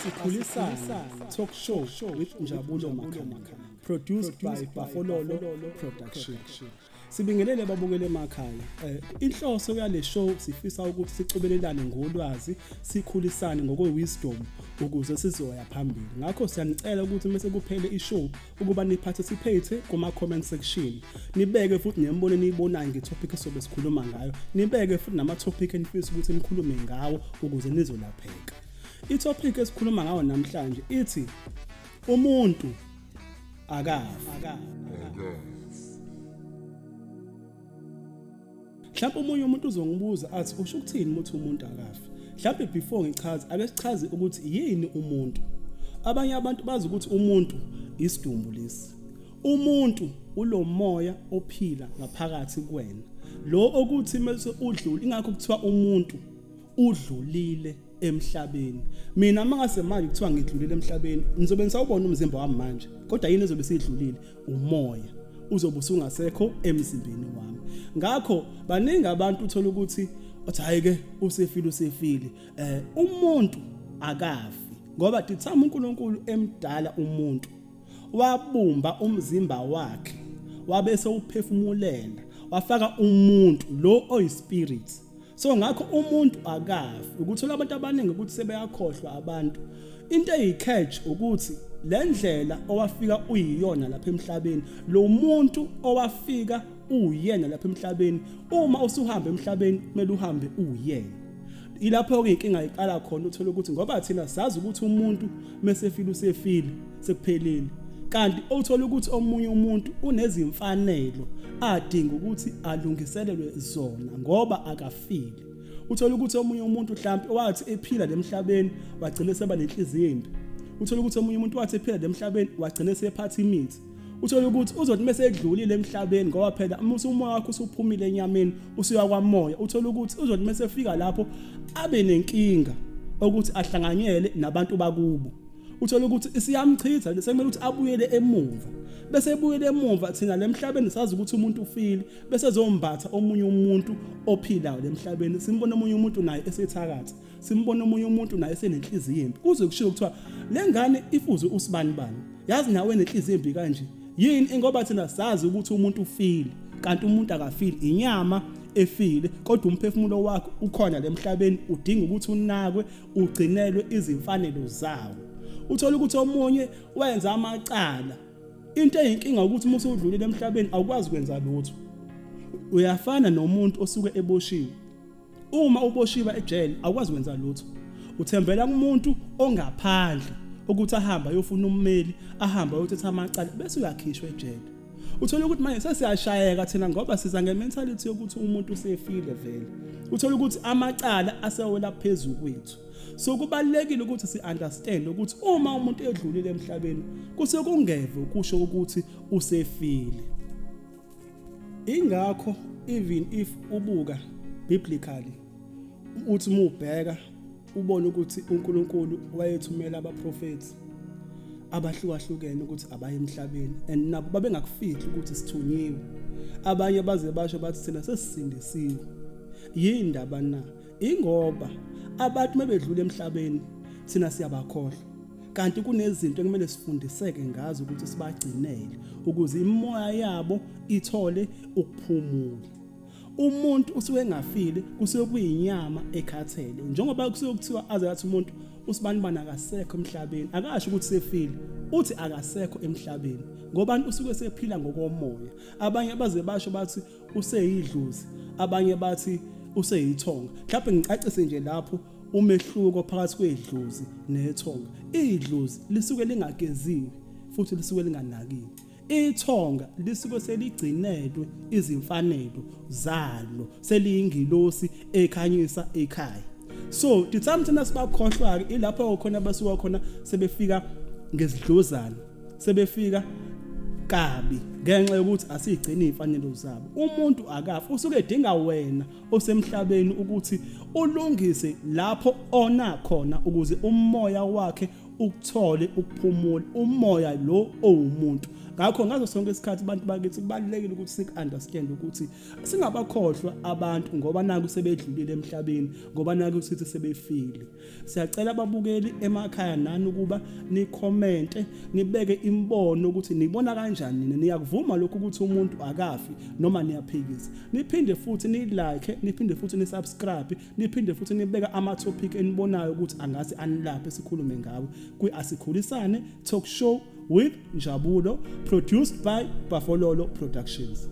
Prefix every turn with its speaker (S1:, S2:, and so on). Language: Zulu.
S1: Asikhulisane talk show with Njabulo Makhanya, produced by Buffalo Production. Sibingelele babukele emakhaya. Inhloso yale show sifisa ukuthi sicobelelane ngolwazi, sikhulisane ngokwe-wisdom ukuze sizoya phambili. Ngakho siyanicela ukuthi mase kuphele ishow ukuba niparticipate kuma-comment section. Nibeke futhi nembono niyibonayo nge-topic esobe sikhuluma ngayo. Nibeke futhi nama-topic enifisa ukuthi nikhulume ngawo ukuze nizolapheka. I-topic esikhuluma ngawo namhlanje ithi umuntu akafi. Mhlawumbe omunye umuntu uzongibuza athi usho ukuthini ukuthi umuntu akafi? Mhlawumbe before ngichaze ake sichaze ukuthi yini umuntu. Abanye abantu bazi ukuthi umuntu isidumbu lesi. Umuntu ulomoya ophila ngaphakathi kuwena. Lo okuthi mase udlule ingakho kuthiwa umuntu udlulile emhlabeni. Mina mangase manje kuthiwa ngidlulile emhlabeni nizobe nisawubona umzimba wami manje kodwa yini ezobe sidlulile umoya uzobe usungasekho emzimbeni wami. Ngakho baningi abantu uthola ukuthi hayi ke usefile umuntu akafi ngoba dithama uNkulunkulu emdala umuntu wabumba umzimba wakhe wabese uphefumulela wafaka umuntu lo oyispirit. So ngakho umuntu akafi ukuthola abantu abaningi ukuthi sebeyakhohlwa abantu. Into eyicatch ukuthi lendlela owafika uyiyona lapha emhlabeni lo muntu owafika uyena lapha emhlabeni uma usuhamba emhlabeni kumele uhambe uyena. Ilapho ke inkinga iqala khona uthola ukuthi ngoba thina sazi ukuthi umuntu mesefile usefile sekuphelile kanti uthola ukuthi omunye umuntu unezimfanelo adinga ukuthi alungiselelwe zona ngoba akafile. Uthola ukuthi omunye umuntu mhlawumbe wathi ephila emhlabeni wagcina seba nenhliziyo embi. Uthola ukuthi omunye umuntu wathi ephila emhlabeni wagcina sephatha imithi. Uthola ukuthi uzothi mase edlulile emhlabeni ngoba phela umoya wakhe usuphumile enyameni usuya kwamoya. Uthola ukuthi uzothi mase efika lapho abe nenkinga ukuthi ahlanganyele nabantu bakubo. Uthola ukuthi isiyamchitha bese kumele ukuthi abuyele emuva. Bese ebuyele emuva thina lemhlabeni sazi ukuthi umuntu ufile bese ezombatha omunye umuntu ophilayo lemhlabeni. Simbona omunye umuntu naye esethakatha. Simbona omunye umuntu naye esenenhliziyo embi. Kuze kushiwo kuthiwa lengane ifuze usibani bani. Yazi nawe nenhliziyo embi kanje. Yini ngoba thina sazi ukuthi umuntu ufile kanti umuntu akafile inyama efile kodwa umphefumulo wakhe ukhona lemhlabeni udinga ukuthi unakwe ugcinelwe izimfanelo zawo. Uthola ukuthi omunye wenza amacala. Into eyinkinga ukuthi uma usudlulile emhlabeni awukwazi kwenza lutho. Uyafana nomuntu osuke eboshiwe. Uma uboshiwa ejele awukwazi kwenza lutho. Uthembela kumuntu ongaphandle ukuthi ahamba ayofuna ummeli, ahamba ayothetha amacala bese uyakhishwa ejele. Uthola ukuthi manje sesiyashayeka thina ngoba siza ngementality yokuthi umuntu usefile vele. Uthola ukuthi amacala asewela phezulu kwethu. So kubalekile ukuthi si-understand ukuthi uma umuntu edlulile emhlabeni kusekungeve ukusho ukuthi usefile. Ingakho even if ubuka biblically uthi mubheka ubone ukuthi uNkulunkulu wayethumela abaprofeti abahlukahlukene ukuthi abaye emhlabeni and nabo babengakufihli ukuthi sithunyiwe. Abanye baze basho bathi thina sesisindisiwe. Yindaba na ingoba abantu mebedlula emhlabeni thina siyabakhohlwa kanti kunezinto ekumele sifundiseke ngazo ukuthi sibagcinele ukuze imoya yabo ithole ukuphumula. Umuntu usuke engafile kusuke kuyinyama ekhathele njengoba kusuke kuthiwa azathi umuntu usibani bana akasekho emhlabeni akasho ukuthi sefile uthi akasekho emhlabeni ngoba usuke sephila ngokomoya. Abanye baze basho bathi useyidluzi abanye bathi useyithonga. Mhlawumbe ngicacise nje lapho umehluko phakathi kwedluzi nethonga. Idluzi lisuke lingageziwe futhi lisuke linganakiwe. Ithonga lisuke seligcinelwe izimfanelo zalo seliyingilosi ekhanyisa ekhaya. So dithamthina sibakhohlwa ke ilapho khona basuka khona sebefika ngezidlozana sebefika kabi ngenxa yokuthi asigcina izimfanelo zabo. Umuntu akafi usuke edinga wena osemhlabeni ukuthi ulungise lapho ona khona ukuze umoya wakhe ukuthole ukuphumula umoya lo owumuntu. Ngakho ngazo sonke isikhathi abantu bakithi kubalulekile ukuthi sik-understand ukuthi singabakhohlwa abantu ngoba naku sebedlulile emhlabeni, ngoba naku sithi sebefile. Siyacela ababukeli emakhaya nani ukuba ni-comment, nibeke imbono ukuthi nibona kanjani nina, niyakuvuma lokho ukuthi umuntu akafi noma niyaphikisa. Niphinde futhi ni-like, niphinde futhi ni-subscribe, niphinde futhi nibeka ama-topic enibonayo ukuthi angase anilaphe sikhulume ngawo kwi-Asikhulisane Talk Show with Njabulo, produced by Buffalo Productions.